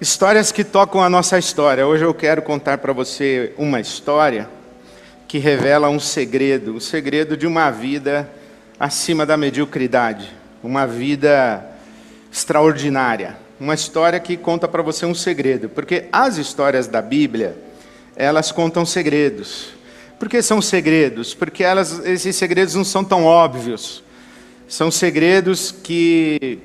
Histórias que tocam a nossa história. Hoje eu quero contar para você uma história que revela um segredo, o segredo de uma vida acima da mediocridade, uma vida extraordinária. Uma história que conta para você um segredo, porque as histórias da Bíblia, elas contam segredos. Por que são segredos? Porque esses segredos não são tão óbvios. São segredos que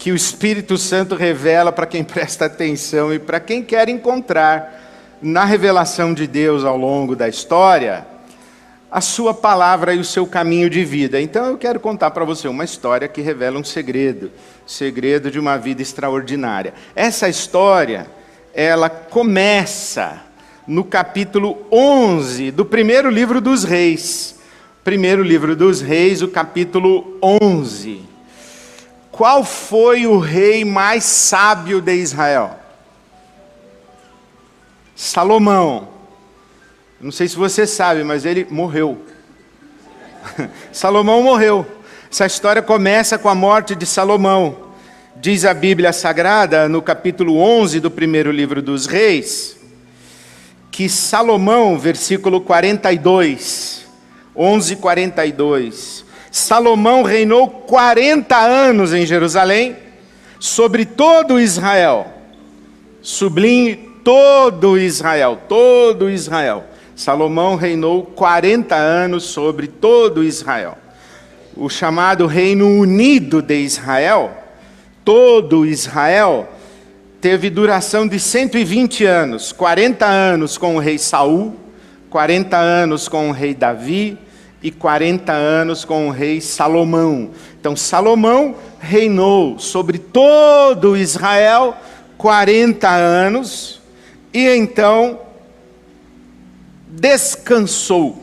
o Espírito Santo revela para quem presta atenção e para quem quer encontrar na revelação de Deus ao longo da história a sua palavra e o seu caminho de vida. Então eu quero contar para você uma história que revela um segredo, o segredo de uma vida extraordinária. Essa história, ela começa no capítulo 11 do primeiro livro dos Reis. Primeiro livro dos Reis, o capítulo 11. Qual foi o rei mais sábio de Israel? Salomão. Não sei se você sabe, mas ele morreu. Salomão morreu. Essa história começa com a morte de Salomão. Diz a Bíblia Sagrada, no capítulo 11 do primeiro livro dos Reis, que Salomão, versículo 42, 11:42, Salomão reinou 40 anos em Jerusalém, sobre todo Israel. Sublinhe todo Israel, todo Israel. Salomão reinou 40 anos sobre todo Israel. O chamado Reino Unido de Israel, todo Israel, teve duração de 120 anos. 40 anos com o rei Saul, 40 anos com o rei Davi, e 40 anos com o rei Salomão. Então Salomão reinou sobre todo Israel 40 anos e então descansou.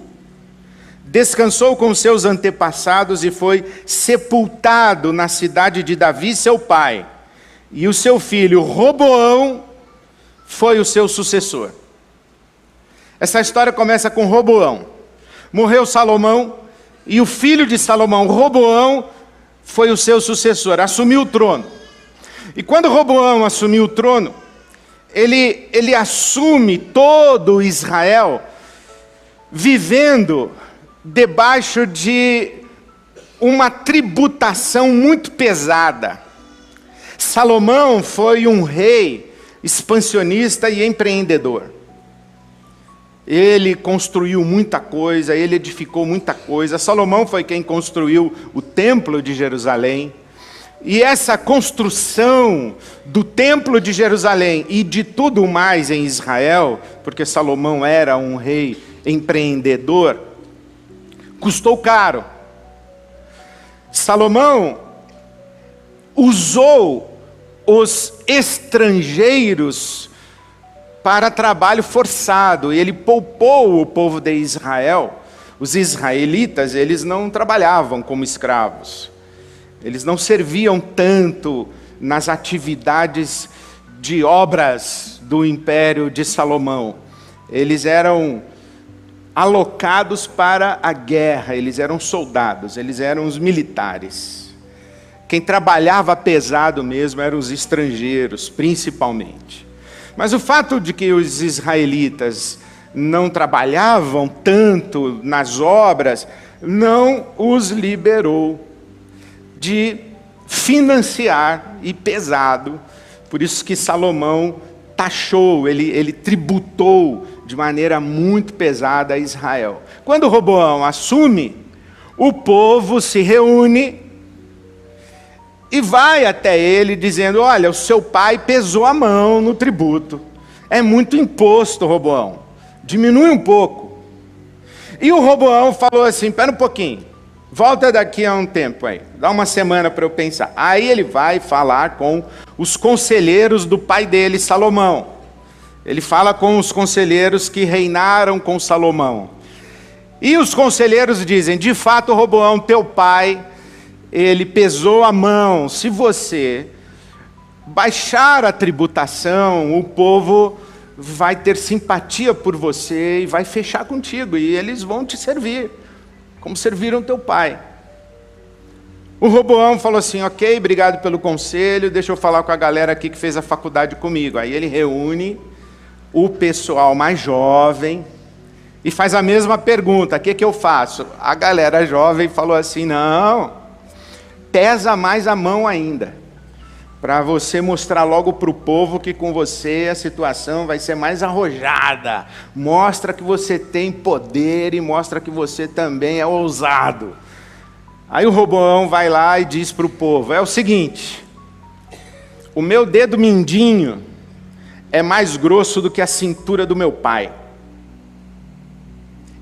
Descansou com seus antepassados e foi sepultado na cidade de Davi, seu pai. E o seu filho Roboão foi o seu sucessor. Essa história começa com Roboão. Morreu Salomão, e o filho de Salomão, Roboão, foi o seu sucessor, assumiu o trono. E quando Roboão assumiu o trono, ele assume todo Israel, vivendo debaixo de uma tributação muito pesada. Salomão foi um rei expansionista e empreendedor. Ele construiu muita coisa, ele edificou muita coisa. Salomão foi quem construiu o templo de Jerusalém. E essa construção do templo de Jerusalém e de tudo mais em Israel, porque Salomão era um rei empreendedor, custou caro. Salomão usou os estrangeiros para trabalho forçado, e ele poupou o povo de Israel. Os israelitas, eles não trabalhavam como escravos, eles não serviam tanto nas atividades de obras do império de Salomão. Eles eram alocados para a guerra, eles eram soldados, eles eram os militares. Quem trabalhava pesado mesmo eram os estrangeiros, principalmente. Mas o fato de que os israelitas não trabalhavam tanto nas obras, não os liberou de financiar e pesado. Por isso que Salomão taxou, ele tributou de maneira muito pesada a Israel. Quando Roboão assume, o povo se reúne e vai até ele dizendo: olha, o seu pai pesou a mão no tributo. É muito imposto, Roboão. Diminui um pouco. E o Roboão falou assim: espera um pouquinho. Volta daqui a um tempo aí. Dá uma semana para eu pensar. Aí ele vai falar com os conselheiros do pai dele, Salomão. Ele fala com os conselheiros que reinaram com Salomão. E os conselheiros dizem: de fato, Roboão, teu pai, ele pesou a mão. Se você baixar a tributação, o povo vai ter simpatia por você e vai fechar contigo, e eles vão te servir, como serviram teu pai. O Roboão falou assim: ok, obrigado pelo conselho, deixa eu falar com a galera aqui que fez a faculdade comigo. Aí ele reúne o pessoal mais jovem e faz a mesma pergunta: o que eu faço? A galera jovem falou assim: não, pesa mais a mão ainda, para você mostrar logo para o povo que com você a situação vai ser mais arrojada. Mostra que você tem poder e mostra que você também é ousado. Aí o Roboão vai lá e diz para o povo: é o seguinte, o meu dedo mindinho é mais grosso do que a cintura do meu pai.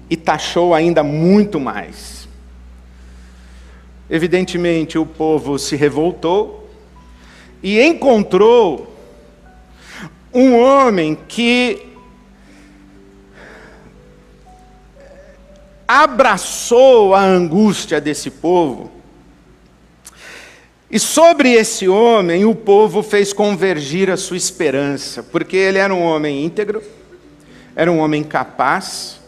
E taxou ainda muito mais. Evidentemente o povo se revoltou e encontrou um homem que abraçou a angústia desse povo, e sobre esse homem o povo fez convergir a sua esperança, porque ele era um homem íntegro, era um homem capaz,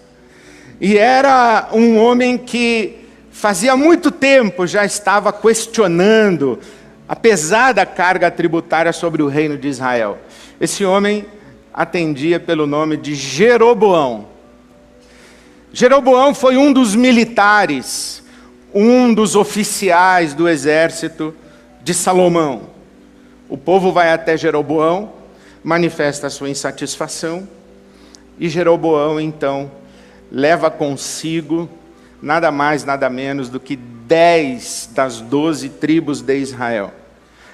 e era um homem que fazia muito tempo já estava questionando a pesada carga tributária sobre o reino de Israel. Esse homem atendia pelo nome de Jeroboão. Jeroboão foi um dos militares, um dos oficiais do exército de Salomão. O povo vai até Jeroboão, manifesta a sua insatisfação, e Jeroboão então leva consigo nada mais, nada menos do que 10 das 12 tribos de Israel.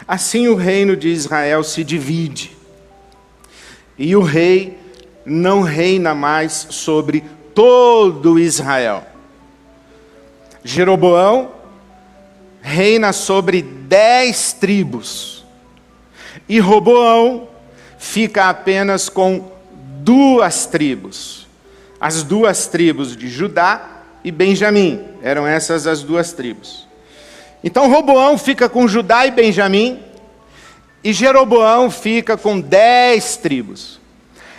Assim o reino de Israel se divide, e o rei não reina mais sobre todo Israel. Jeroboão reina sobre 10 tribos, e Roboão fica apenas com 2 tribos, as 2 tribos de Judá e Benjamim, eram essas as 2 tribos. Então Roboão fica com Judá e Benjamim, e Jeroboão fica com 10 tribos.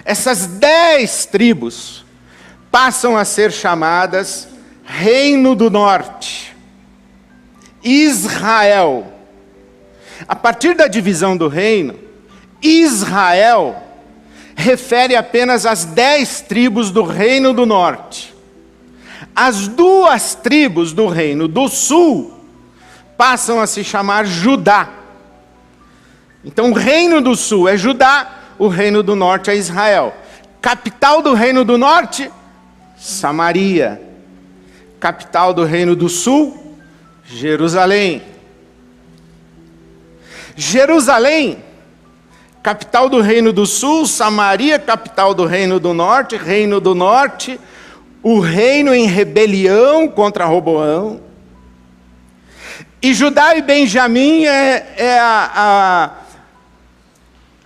Essas 10 tribos passam a ser chamadas Reino do Norte, Israel. A partir da divisão do reino, Israel refere apenas às 10 tribos do Reino do Norte. As 2 tribos do Reino do Sul passam a se chamar Judá. Então o Reino do Sul é Judá, o Reino do Norte é Israel. Capital do Reino do Norte, Samaria. Capital do Reino do Sul, Jerusalém. Jerusalém, capital do Reino do Sul, Samaria, capital do Reino do Norte, Reino do Norte, o reino em rebelião contra Roboão. E Judá e Benjamim é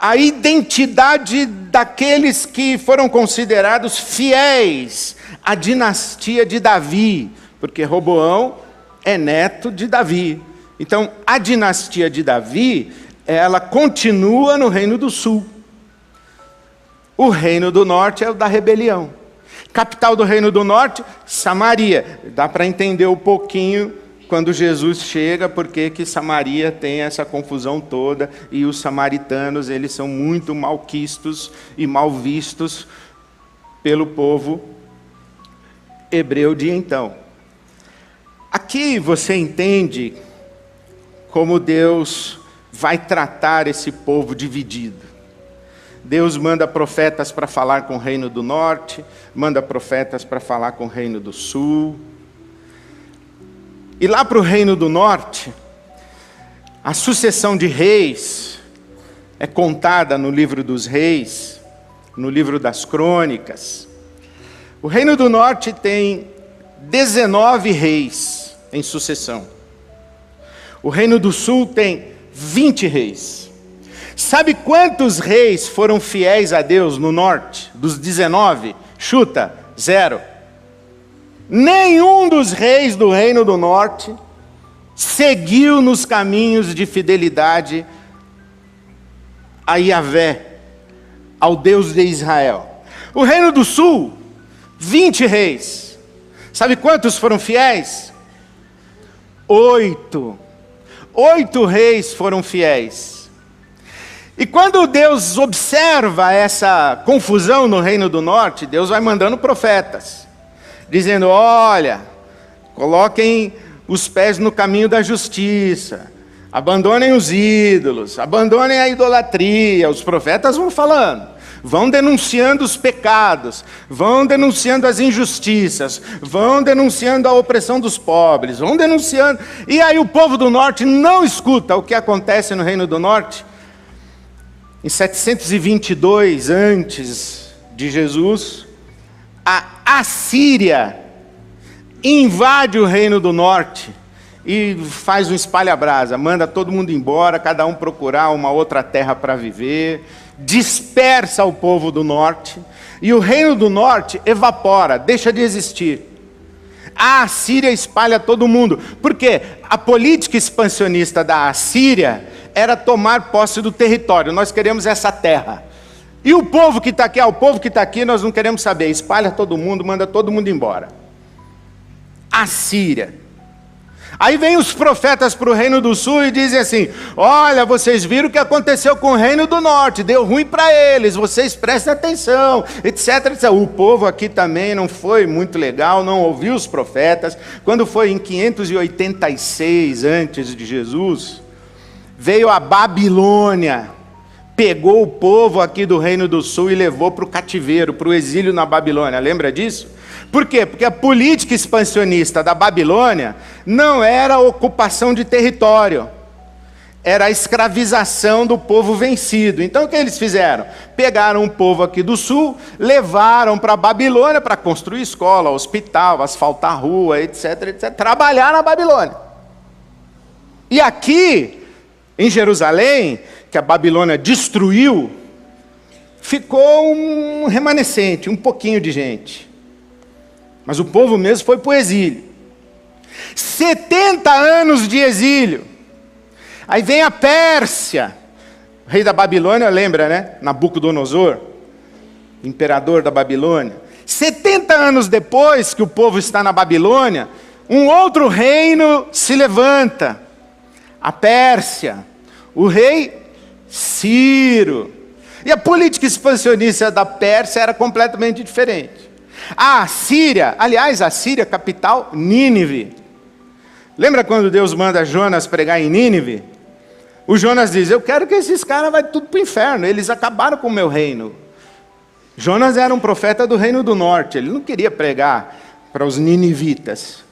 a identidade daqueles que foram considerados fiéis à dinastia de Davi, porque Roboão é neto de Davi. Então, a dinastia de Davi, ela continua no Reino do Sul. O Reino do Norte é o da rebelião. Capital do Reino do Norte, Samaria. Dá para entender um pouquinho quando Jesus chega, porque que Samaria tem essa confusão toda, e os samaritanos, eles são muito malquistos e mal vistos pelo povo hebreu de então. Aqui você entende como Deus vai tratar esse povo dividido. Deus manda profetas para falar com o Reino do Norte, manda profetas para falar com o Reino do Sul. E lá para o Reino do Norte, a sucessão de reis é contada no livro dos reis, no livro das crônicas. O Reino do Norte tem 19 reis em sucessão. O Reino do Sul tem 20 reis. Sabe quantos reis foram fiéis a Deus no norte? Dos 19? Chuta, 0. Nenhum dos reis do Reino do Norte seguiu nos caminhos de fidelidade a Yahvé, ao Deus de Israel. O Reino do Sul, 20 reis. Sabe quantos foram fiéis? 8. 8 reis foram fiéis. E quando Deus observa essa confusão no Reino do Norte, Deus vai mandando profetas, dizendo: olha, coloquem os pés no caminho da justiça, abandonem os ídolos, abandonem a idolatria. Os profetas vão falando, vão denunciando os pecados, vão denunciando as injustiças, vão denunciando a opressão dos pobres, vão denunciando. E aí o povo do norte não escuta. O que acontece no Reino do Norte? Em 722 antes de Jesus, a Assíria invade o Reino do Norte e faz um espalha-brasa, manda todo mundo embora, cada um procurar uma outra terra para viver, dispersa o povo do norte, e o Reino do Norte evapora, deixa de existir. A Assíria espalha todo mundo, porque a política expansionista da Assíria era tomar posse do território. Nós queremos essa terra. E o povo que está aqui, o povo que está aqui nós não queremos saber, espalha todo mundo, manda todo mundo embora. Assíria. Aí vem os profetas para o Reino do Sul e dizem assim: olha, vocês viram o que aconteceu com o Reino do Norte, deu ruim para eles, vocês prestem atenção, etc, etc. O povo aqui também não foi muito legal, não ouviu os profetas. Quando foi em 586 antes de Jesus, veio a Babilônia, pegou o povo aqui do Reino do Sul e levou para o cativeiro, para o exílio na Babilônia. Lembra disso? Por quê? Porque a política expansionista da Babilônia não era a ocupação de território, era a escravização do povo vencido. Então o que eles fizeram? Pegaram um povo aqui do sul, levaram para a Babilônia para construir escola, hospital, asfaltar rua, etc, etc. Trabalhar na Babilônia. E aqui, em Jerusalém, que a Babilônia destruiu, ficou um remanescente, um pouquinho de gente. Mas o povo mesmo foi para o exílio. 70 anos de exílio. Aí vem a Pérsia. O rei da Babilônia, lembra, né? Nabucodonosor, imperador da Babilônia. 70 anos depois que o povo está na Babilônia, um outro reino se levanta. A Pérsia. O rei Ciro. E a política expansionista da Pérsia era completamente diferente. A Assíria, aliás, a Síria, capital, Nínive. Lembra quando Deus manda Jonas pregar em Nínive? O Jonas diz: eu quero que esses caras vão tudo para o inferno, eles acabaram com o meu reino. Jonas era um profeta do Reino do Norte, ele não queria pregar para os ninivitas.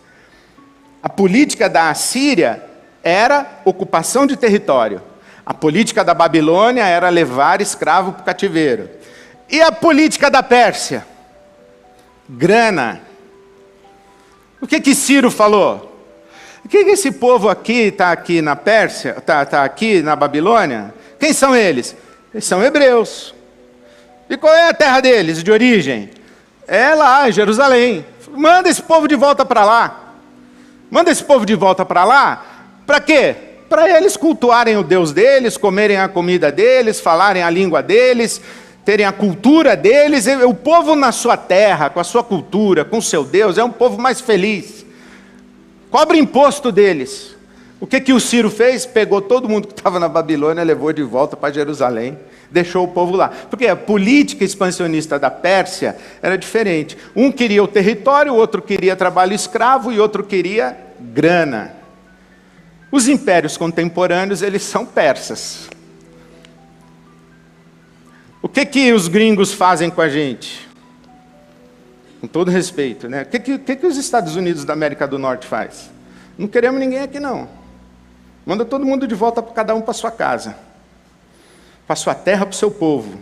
A política da Assíria era ocupação de território. A política da Babilônia era levar escravo para o cativeiro. E a política da Pérsia? Grana. O que Ciro falou? O que esse povo aqui está aqui na Pérsia, está aqui na Babilônia? Quem são eles? Eles são hebreus. E qual é a terra deles, de origem? É lá, Jerusalém. Manda esse povo de volta para lá. Manda esse povo de volta para lá. Para quê? Para eles cultuarem o Deus deles, comerem a comida deles, falarem a língua deles, terem a cultura deles. O povo na sua terra, com a sua cultura, com o seu Deus, é um povo mais feliz. Cobra imposto deles. O que o Ciro fez? Pegou todo mundo que estava na Babilônia, levou de volta para Jerusalém, deixou o povo lá. Porque a política expansionista da Pérsia era diferente. Um queria o território, o outro queria trabalho escravo e outro queria grana. Os impérios contemporâneos, eles são persas. O que os gringos fazem com a gente? Com todo respeito, né? O que os Estados Unidos da América do Norte faz? Não queremos ninguém aqui, não. Manda todo mundo de volta, cada um para sua casa. Para sua terra, para o seu povo.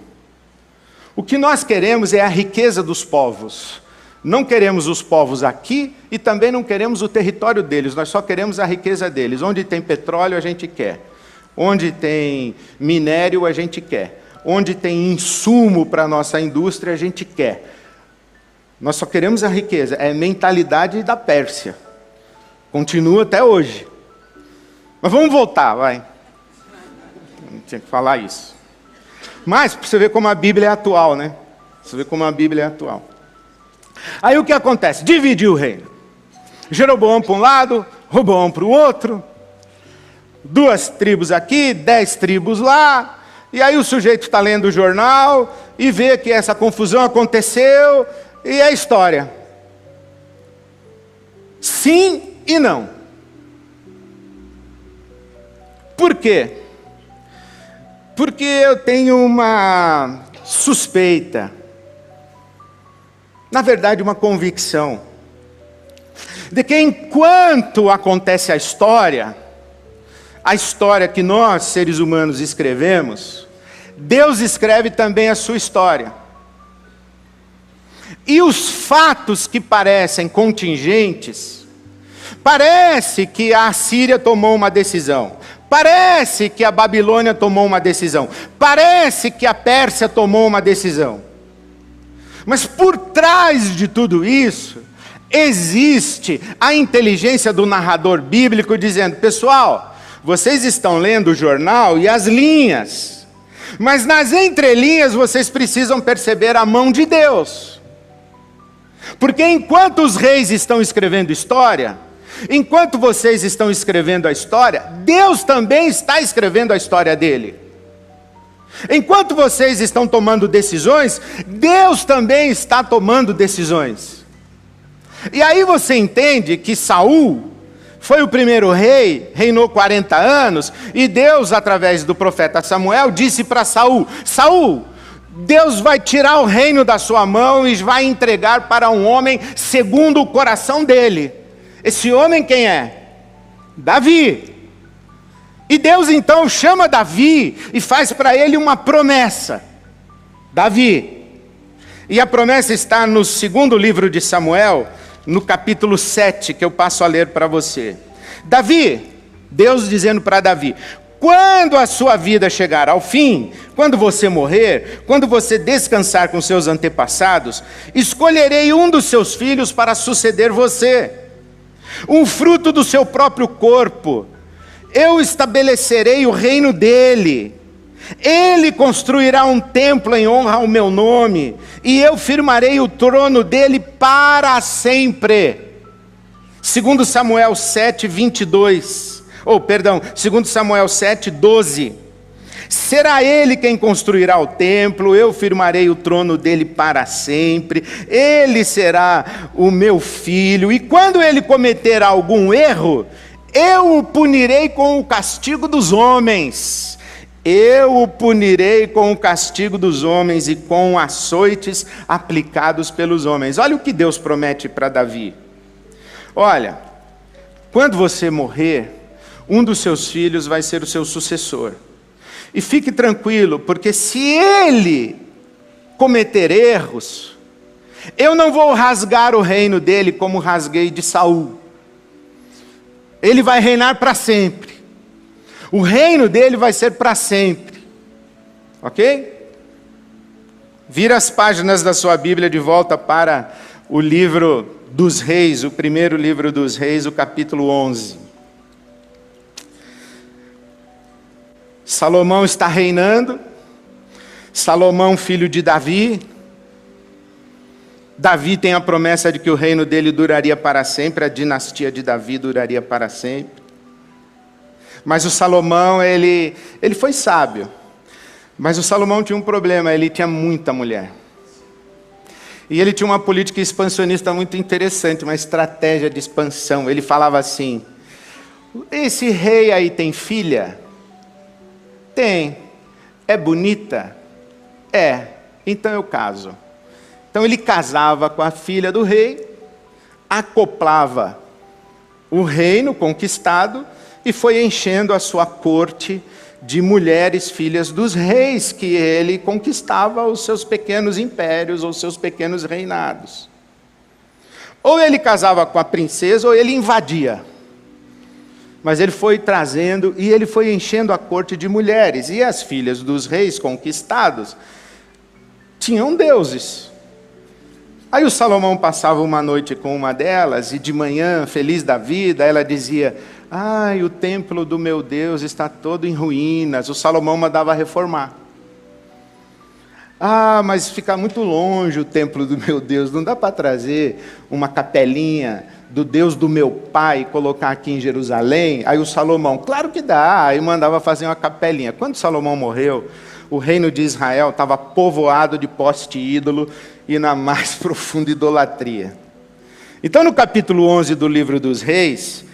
O que nós queremos é a riqueza dos povos. Não queremos os povos aqui e também não queremos o território deles. Nós só queremos a riqueza deles. Onde tem petróleo, a gente quer. Onde tem minério, a gente quer. Onde tem insumo para a nossa indústria, a gente quer. Nós só queremos a riqueza. É a mentalidade da Pérsia. Continua até hoje. Mas vamos voltar, vai. Não tinha que falar isso. Mas, para você ver como a Bíblia é atual, né? Você vê como a Bíblia é atual. Aí o que acontece? Dividiu o reino. Jeroboão para um lado, Roboão para o outro. 2 tribos aqui, 10 tribos lá, e aí o sujeito está lendo o jornal e vê que essa confusão aconteceu, e é história. Sim e não. Por quê? Porque eu tenho uma suspeita, na verdade uma convicção, de que enquanto acontece a história que nós, seres humanos, escrevemos, Deus escreve também a sua história. E os fatos que parecem contingentes, parece que a Assíria tomou uma decisão, parece que a Babilônia tomou uma decisão, parece que a Pérsia tomou uma decisão. Mas por trás de tudo isso, existe a inteligência do narrador bíblico dizendo: pessoal, vocês estão lendo o jornal e as linhas, mas nas entrelinhas vocês precisam perceber a mão de Deus. Porque enquanto os reis estão escrevendo história, enquanto vocês estão escrevendo a história, Deus também está escrevendo a história dele. Enquanto vocês estão tomando decisões, Deus também está tomando decisões. E aí você entende que Saul foi o primeiro rei, reinou 40 anos, e Deus, através do profeta Samuel, disse para Saul: Saul, Deus vai tirar o reino da sua mão e vai entregar para um homem segundo o coração dele. Esse homem quem é? Davi. E Deus então chama Davi e faz para ele uma promessa. Davi. E a promessa está no 2º livro de Samuel, no capítulo 7, que eu passo a ler para você. Davi, Deus dizendo para Davi: quando a sua vida chegar ao fim, quando você morrer, quando você descansar com seus antepassados, escolherei um dos seus filhos para suceder você, um fruto do seu próprio corpo. Eu estabelecerei o reino dele. Ele construirá um templo em honra ao meu nome, e eu firmarei o trono dele para sempre. 2 Samuel 7, 22. 2 Samuel 7, 12. Será ele quem construirá o templo, eu firmarei o trono dele para sempre, ele será o meu filho, e quando ele cometer algum erro, eu o punirei com o castigo dos homens. Eu o punirei com o castigo dos homens e com açoites aplicados pelos homens. Olha o que Deus promete para Davi. Olha, quando você morrer, um dos seus filhos vai ser o seu sucessor. E fique tranquilo, porque se ele cometer erros, eu não vou rasgar o reino dele como rasguei de Saul. Ele vai reinar para sempre. O reino dele vai ser para sempre. Ok? Vira as páginas da sua Bíblia de volta para o livro dos Reis, o primeiro livro dos Reis, o capítulo 11. Salomão está reinando. Salomão, filho de Davi. Davi tem a promessa de que o reino dele duraria para sempre, a dinastia de Davi duraria para sempre. Mas o Salomão, ele foi sábio. Mas o Salomão tinha um problema, ele tinha muita mulher. E ele tinha uma política expansionista muito interessante, uma estratégia de expansão. Ele falava assim: esse rei aí tem filha? Tem. É bonita? É. Então eu caso. Então ele casava com a filha do rei, acoplava o reino conquistado e foi enchendo a sua corte de mulheres filhas dos reis, que ele conquistava os seus pequenos impérios, ou seus pequenos reinados. Ou ele casava com a princesa, ou ele invadia. Mas ele foi trazendo, e ele foi enchendo a corte de mulheres. E as filhas dos reis conquistados tinham deuses. Aí o Salomão passava uma noite com uma delas, e de manhã, feliz da vida, ela dizia: ai, o templo do meu Deus está todo em ruínas. O Salomão mandava reformar. Ah, mas fica muito longe o templo do meu Deus, não dá para trazer uma capelinha do Deus do meu pai colocar aqui em Jerusalém? Aí o Salomão, claro que dá. Aí mandava fazer uma capelinha. Quando Salomão morreu, o reino de Israel estava povoado de poste ídolo e na mais profunda idolatria. Então, no capítulo 11 do livro dos Reis,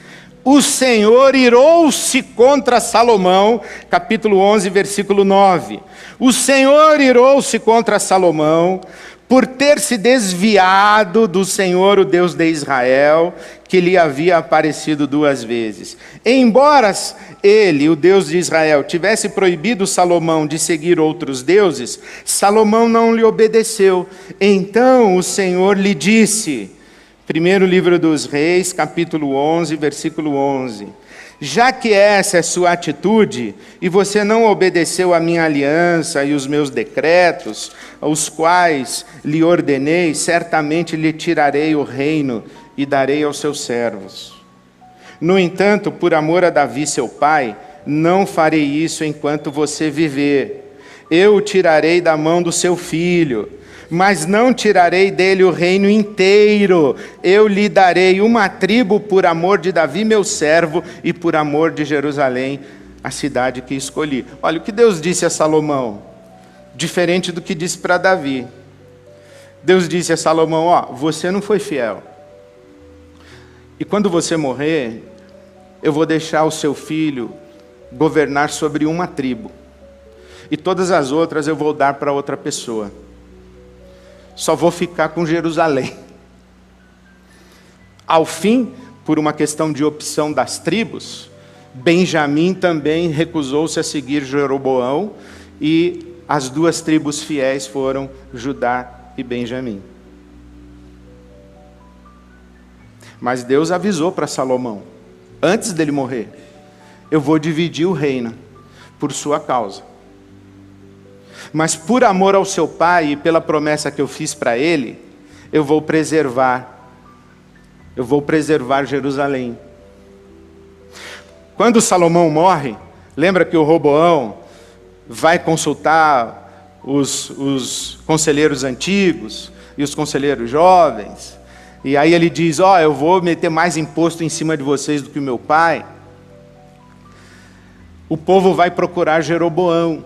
o Senhor irou-se contra Salomão, capítulo 11, versículo 9. O Senhor irou-se contra Salomão por ter se desviado do Senhor, o Deus de Israel, que lhe havia aparecido 2 vezes. Embora ele, o Deus de Israel, tivesse proibido Salomão de seguir outros deuses, Salomão não lhe obedeceu. Então o Senhor lhe disse, primeiro livro dos Reis, capítulo 11, versículo 11. Já que essa é sua atitude, e você não obedeceu à minha aliança e os meus decretos, os quais lhe ordenei, certamente lhe tirarei o reino e darei aos seus servos. No entanto, por amor a Davi, seu pai, não farei isso enquanto você viver. Eu o tirarei da mão do seu filho, mas não tirarei dele o reino inteiro. Eu lhe darei uma tribo por amor de Davi, meu servo, e por amor de Jerusalém, a cidade que escolhi. Olha, o que Deus disse a Salomão, diferente do que disse para Davi. Deus disse a Salomão, você não foi fiel. E quando você morrer, eu vou deixar o seu filho governar sobre uma tribo. E todas as outras eu vou dar para outra pessoa. Só vou ficar com Jerusalém. Ao fim, por uma questão de opção das tribos, Benjamim também recusou-se a seguir Jeroboão, e as 2 tribos fiéis foram Judá e Benjamim. Mas Deus avisou para Salomão, antes dele morrer, eu vou dividir o reino por sua causa. Mas por amor ao seu pai e pela promessa que eu fiz para ele, eu vou preservar Jerusalém. Quando Salomão morre, lembra que o Roboão vai consultar os conselheiros antigos e os conselheiros jovens, e aí ele diz, eu vou meter mais imposto em cima de vocês do que o meu pai. O povo vai procurar Jeroboão,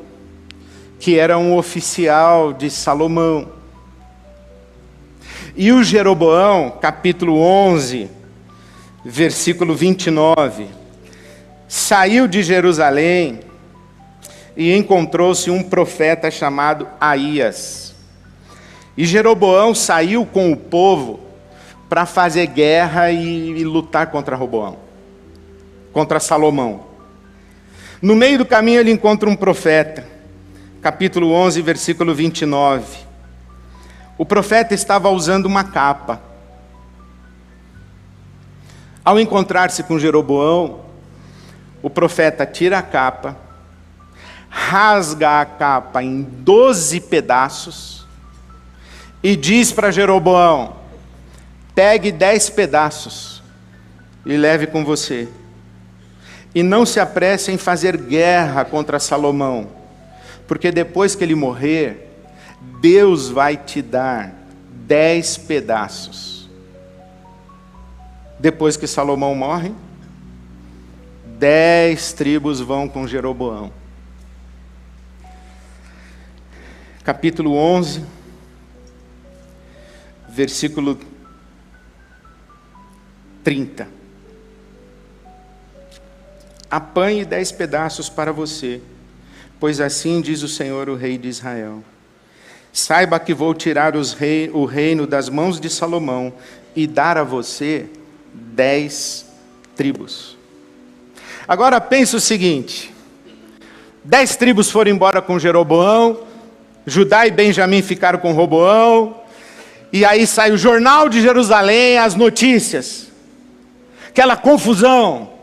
que era um oficial de Salomão. E o Jeroboão, capítulo 11, versículo 29, saiu de Jerusalém e encontrou-se um profeta chamado Aías. E Jeroboão saiu com o povo para fazer guerra e lutar contra Roboão, contra Salomão. No meio do caminho ele encontra um profeta, capítulo 11, versículo 29. O profeta estava usando uma capa. Ao encontrar-se com Jeroboão, o profeta tira a capa, rasga a capa em 12 pedaços e diz para Jeroboão, pegue 10 pedaços e leve com você. E não se apresse em fazer guerra contra Salomão, porque depois que ele morrer, Deus vai te dar 10 pedaços. Depois que Salomão morre, 10 tribos vão com Jeroboão. Capítulo 11, versículo 30. Apanhe 10 pedaços para você, pois assim diz o Senhor, o Rei de Israel. Saiba que vou tirar o reino das mãos de Salomão e dar a você 10 tribos. Agora pensa o seguinte, 10 tribos foram embora com Jeroboão, Judá e Benjamim ficaram com Roboão, e aí sai o jornal de Jerusalém, as notícias, aquela confusão.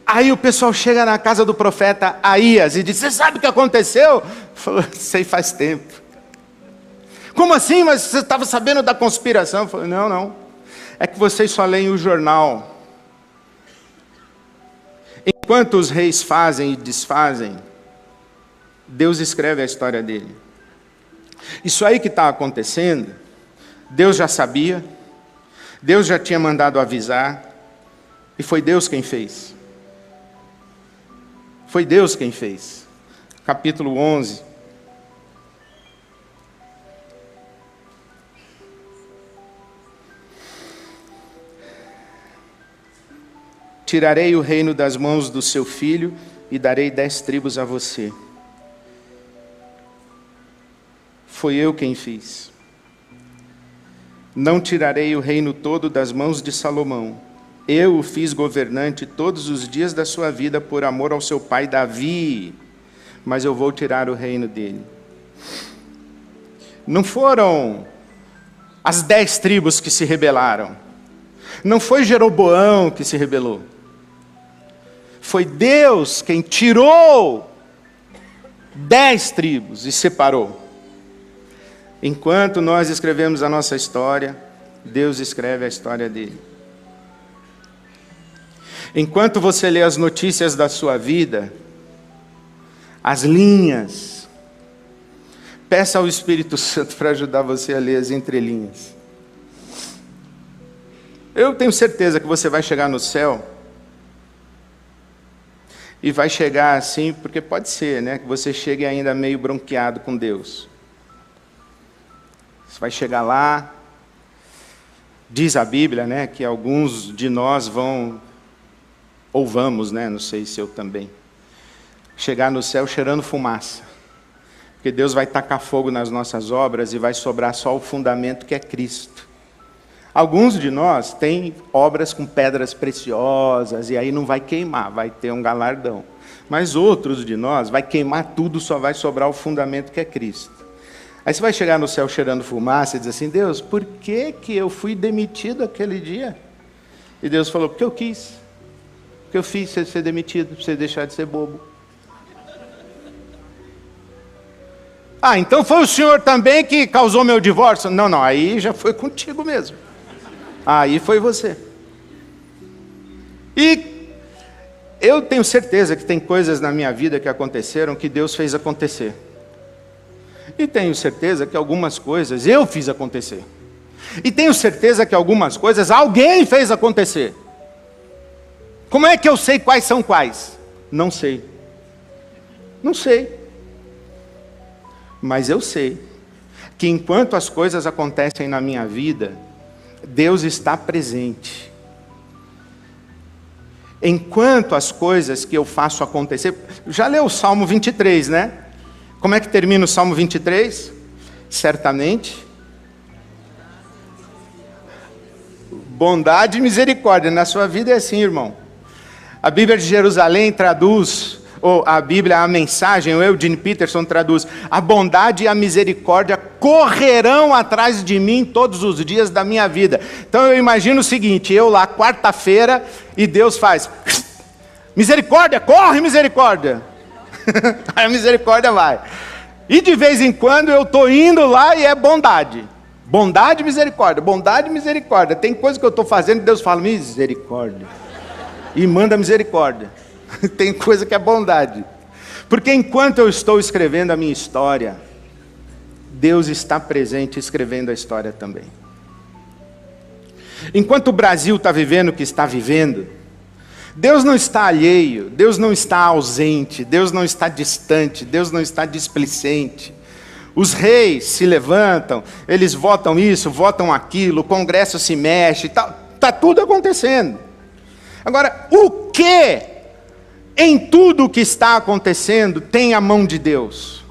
Aí o pessoal chega na casa do profeta Aías e diz, você sabe o que aconteceu? Falou, sei faz tempo. Como assim? Mas você estava sabendo da conspiração? Falou, não. É que vocês só leem o jornal. Enquanto os reis fazem e desfazem, Deus escreve a história dele. Isso aí que está acontecendo, Deus já sabia, Deus já tinha mandado avisar, e foi Deus quem fez. Foi Deus quem fez. Capítulo 11. Tirarei o reino das mãos do seu filho e darei 10 tribos a você. Foi eu quem fiz. Não tirarei o reino todo das mãos de Salomão. Eu o fiz governante todos os dias da sua vida por amor ao seu pai Davi, mas eu vou tirar o reino dele. Não foram as 10 tribos que se rebelaram. Não foi Jeroboão que se rebelou. Foi Deus quem tirou 10 tribos e separou. Enquanto nós escrevemos a nossa história, Deus escreve a história dele. Enquanto você lê as notícias da sua vida, as linhas, peça ao Espírito Santo para ajudar você a ler as entrelinhas. Eu tenho certeza que você vai chegar no céu e vai chegar assim, porque pode ser, né, que você chegue ainda meio bronqueado com Deus. Você vai chegar lá, diz a Bíblia, né, que alguns de nós vão, ou vamos, né, não sei se eu também, chegar no céu cheirando fumaça. Porque Deus vai tacar fogo nas nossas obras e vai sobrar só o fundamento que é Cristo. Alguns de nós têm obras com pedras preciosas e aí não vai queimar, vai ter um galardão. Mas outros de nós vai queimar tudo, só vai sobrar o fundamento que é Cristo. Aí você vai chegar no céu cheirando fumaça e dizer assim, Deus, por que eu fui demitido aquele dia? E Deus falou, porque eu quis. Porque eu fiz você ser demitido, para você deixar de ser bobo. Ah, então foi o senhor também que causou meu divórcio? Não, aí já foi contigo mesmo. Aí foi você. E eu tenho certeza que tem coisas na minha vida que aconteceram que Deus fez acontecer. E tenho certeza que algumas coisas eu fiz acontecer. E tenho certeza que algumas coisas alguém fez acontecer. Como é que eu sei quais são quais? Não sei. Não sei. Mas eu sei que enquanto as coisas acontecem na minha vida, Deus está presente. Enquanto as coisas que eu faço acontecer... Já leu o Salmo 23, né? Como é que termina o Salmo 23? Certamente. Bondade e misericórdia. Na sua vida é assim, irmão. A Bíblia de Jerusalém traduz... ou a Bíblia, a mensagem, o Eugene Peterson traduz, a bondade e a misericórdia correrão atrás de mim todos os dias da minha vida. Então eu imagino o seguinte, eu lá, quarta-feira, e Deus faz, misericórdia, corre misericórdia. Aí a misericórdia vai. E de vez em quando eu estou indo lá e é bondade. Bondade e misericórdia, bondade e misericórdia. Tem coisa que eu estou fazendo e Deus fala, misericórdia. E manda misericórdia. Tem coisa que é bondade. Porque enquanto eu estou escrevendo a minha história, Deus está presente escrevendo a história também. Enquanto o Brasil está vivendo o que está vivendo, Deus não está alheio, Deus não está ausente, Deus não está distante, Deus não está displicente. Os reis se levantam, eles votam isso, votam aquilo, o Congresso se mexe, está tudo acontecendo. Agora, o que em tudo o que está acontecendo tem a mão de Deus?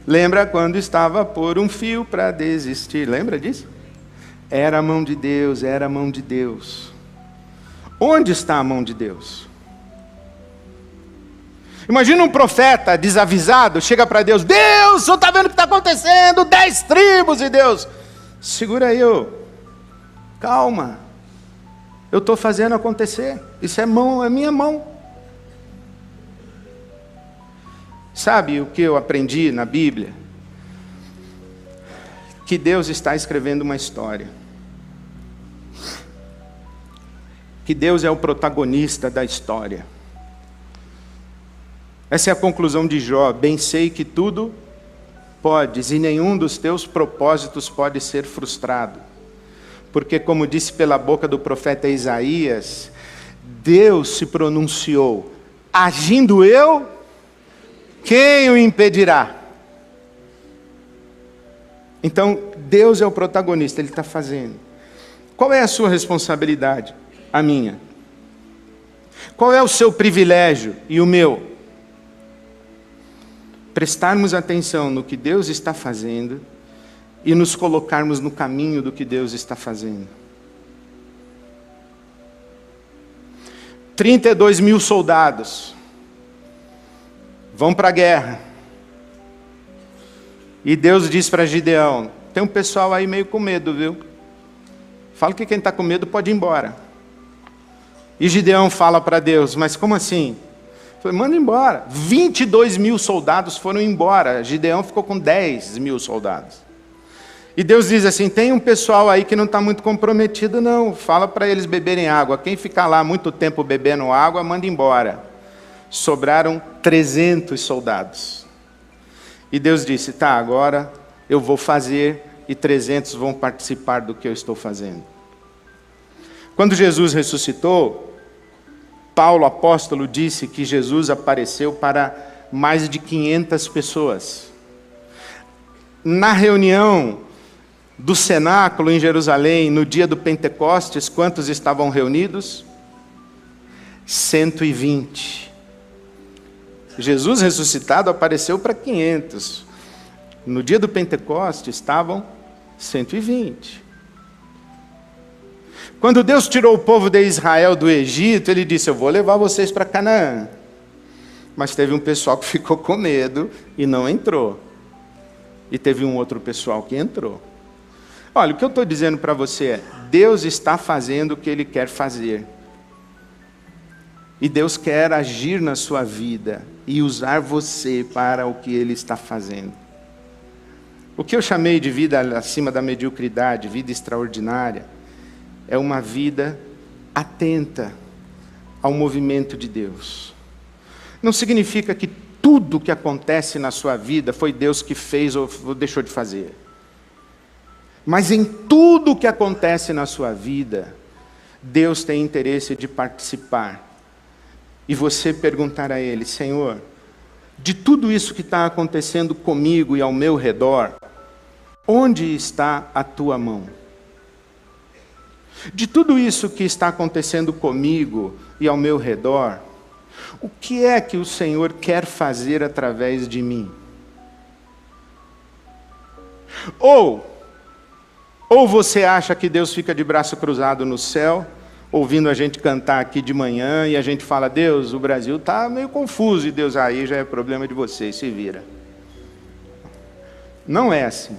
Lembra quando estava por um fio para desistir? Lembra disso? Era a mão de Deus, era a mão de Deus. Onde está a mão de Deus? Imagina um profeta desavisado, chega para Deus, Deus, o senhor está vendo o que está acontecendo? 10 tribos, e Deus, segura aí, calma, eu estou fazendo acontecer, isso é minha mão. Sabe o que eu aprendi na Bíblia? Que Deus está escrevendo uma história. Que Deus é o protagonista da história. Essa é a conclusão de Jó. Bem sei que tudo Podes, e nenhum dos teus propósitos pode ser frustrado. Porque, como disse pela boca do profeta Isaías, Deus se pronunciou: agindo eu, quem o impedirá? Então, Deus é o protagonista, Ele está fazendo. Qual é a sua responsabilidade? A minha. Qual é o seu privilégio e o meu? Prestarmos atenção no que Deus está fazendo e nos colocarmos no caminho do que Deus está fazendo. 32 mil soldados vão para a guerra. E Deus diz para Gideão: tem um pessoal aí meio com medo, viu? Fala que quem está com medo pode ir embora. E Gideão fala para Deus: mas como assim? Falei, manda embora. 22 mil soldados foram embora. Gideão ficou com 10 mil soldados. E Deus diz assim: tem um pessoal aí que não está muito comprometido, não. Fala para eles beberem água. Quem ficar lá muito tempo bebendo água, manda embora. Sobraram 300 soldados. E Deus disse: tá, agora eu vou fazer e 300 vão participar do que eu estou fazendo. Quando Jesus ressuscitou, Paulo, apóstolo, disse que Jesus apareceu para mais de 500 pessoas. Na reunião do cenáculo em Jerusalém, no dia do Pentecostes, quantos estavam reunidos? 120. Jesus ressuscitado apareceu para 500. No dia do Pentecostes estavam 120. Quando Deus tirou o povo de Israel do Egito, Ele disse: eu vou levar vocês para Canaã. Mas teve um pessoal que ficou com medo e não entrou. E teve um outro pessoal que entrou. Olha, o que eu estou dizendo para você é: Deus está fazendo o que Ele quer fazer. E Deus quer agir na sua vida e usar você para o que Ele está fazendo. O que eu chamei de vida acima da mediocridade, vida extraordinária, é uma vida atenta ao movimento de Deus. Não significa que tudo que acontece na sua vida foi Deus que fez ou deixou de fazer. Mas em tudo que acontece na sua vida, Deus tem interesse de participar. E você perguntar a Ele: Senhor, de tudo isso que está acontecendo comigo e ao meu redor, onde está a Tua mão? De tudo isso que está acontecendo comigo e ao meu redor, o que é que o Senhor quer fazer através de mim? Ou você acha que Deus fica de braço cruzado no céu, ouvindo a gente cantar aqui de manhã, e a gente fala: Deus, o Brasil está meio confuso, e Deus, aí já é problema de vocês, se vira. Não é assim.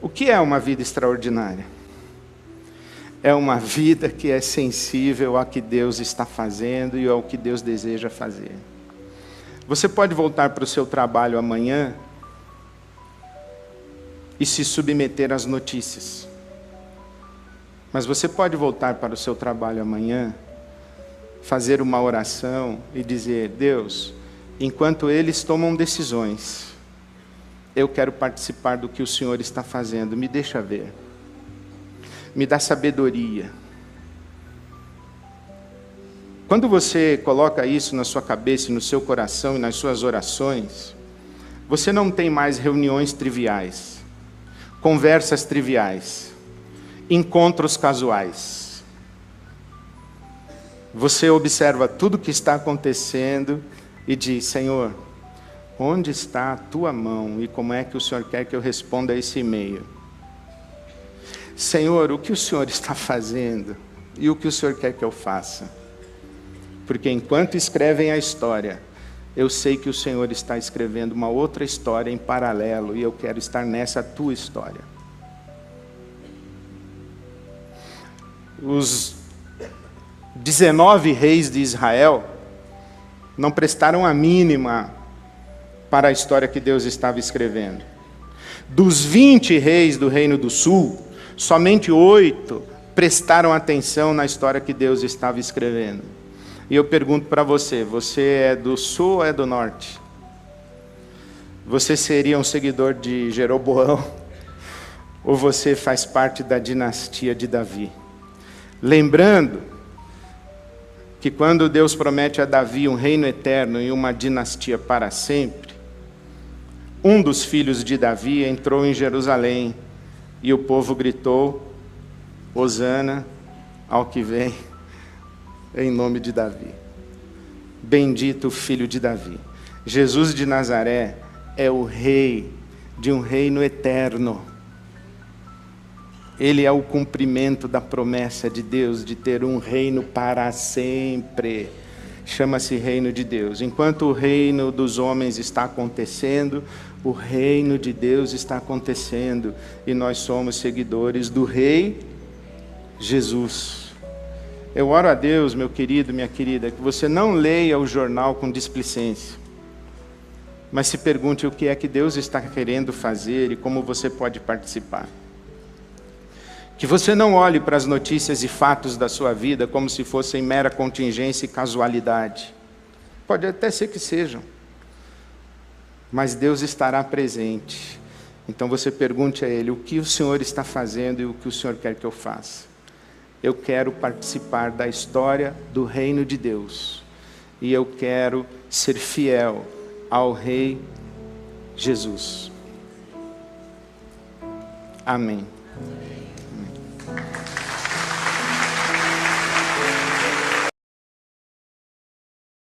O que é uma vida extraordinária? É uma vida que é sensível ao que Deus está fazendo e ao que Deus deseja fazer. Você pode voltar para o seu trabalho amanhã e se submeter às notícias. Mas você pode voltar para o seu trabalho amanhã, fazer uma oração e dizer: Deus, enquanto eles tomam decisões, eu quero participar do que o Senhor está fazendo. Me deixa ver. Me dá sabedoria. Quando você coloca isso na sua cabeça, no seu coração e nas suas orações, você não tem mais reuniões triviais, conversas triviais, encontros casuais. Você observa tudo o que está acontecendo e diz: Senhor, onde está a Tua mão e como é que o Senhor quer que eu responda a esse e-mail? Senhor, o que o Senhor está fazendo e o que o Senhor quer que eu faça? Porque enquanto escrevem a história, eu sei que o Senhor está escrevendo uma outra história em paralelo e eu quero estar nessa Tua história. Os 19 reis de Israel não prestaram a mínima para a história que Deus estava escrevendo. Dos 20 reis do Reino do Sul, somente 8 prestaram atenção na história que Deus estava escrevendo. E eu pergunto para você: você é do Sul ou é do Norte? Você seria um seguidor de Jeroboão? Ou você faz parte da dinastia de Davi? Lembrando que quando Deus promete a Davi um reino eterno e uma dinastia para sempre, um dos filhos de Davi entrou em Jerusalém e o povo gritou: Hosana ao que vem em nome de Davi. Bendito o filho de Davi. Jesus de Nazaré é o rei de um reino eterno. Ele é o cumprimento da promessa de Deus de ter um reino para sempre. Chama-se reino de Deus. Enquanto o reino dos homens está acontecendo, o reino de Deus está acontecendo. E nós somos seguidores do Rei Jesus. Eu oro a Deus, meu querido, minha querida, que você não leia o jornal com displicência, mas se pergunte o que é que Deus está querendo fazer e como você pode participar. Que você não olhe para as notícias e fatos da sua vida como se fossem mera contingência e casualidade. Pode até ser que sejam, mas Deus estará presente. Então você pergunte a Ele: o que o Senhor está fazendo e o que o Senhor quer que eu faça? Eu quero participar da história do reino de Deus. E eu quero ser fiel ao Rei Jesus. Amém. Amém.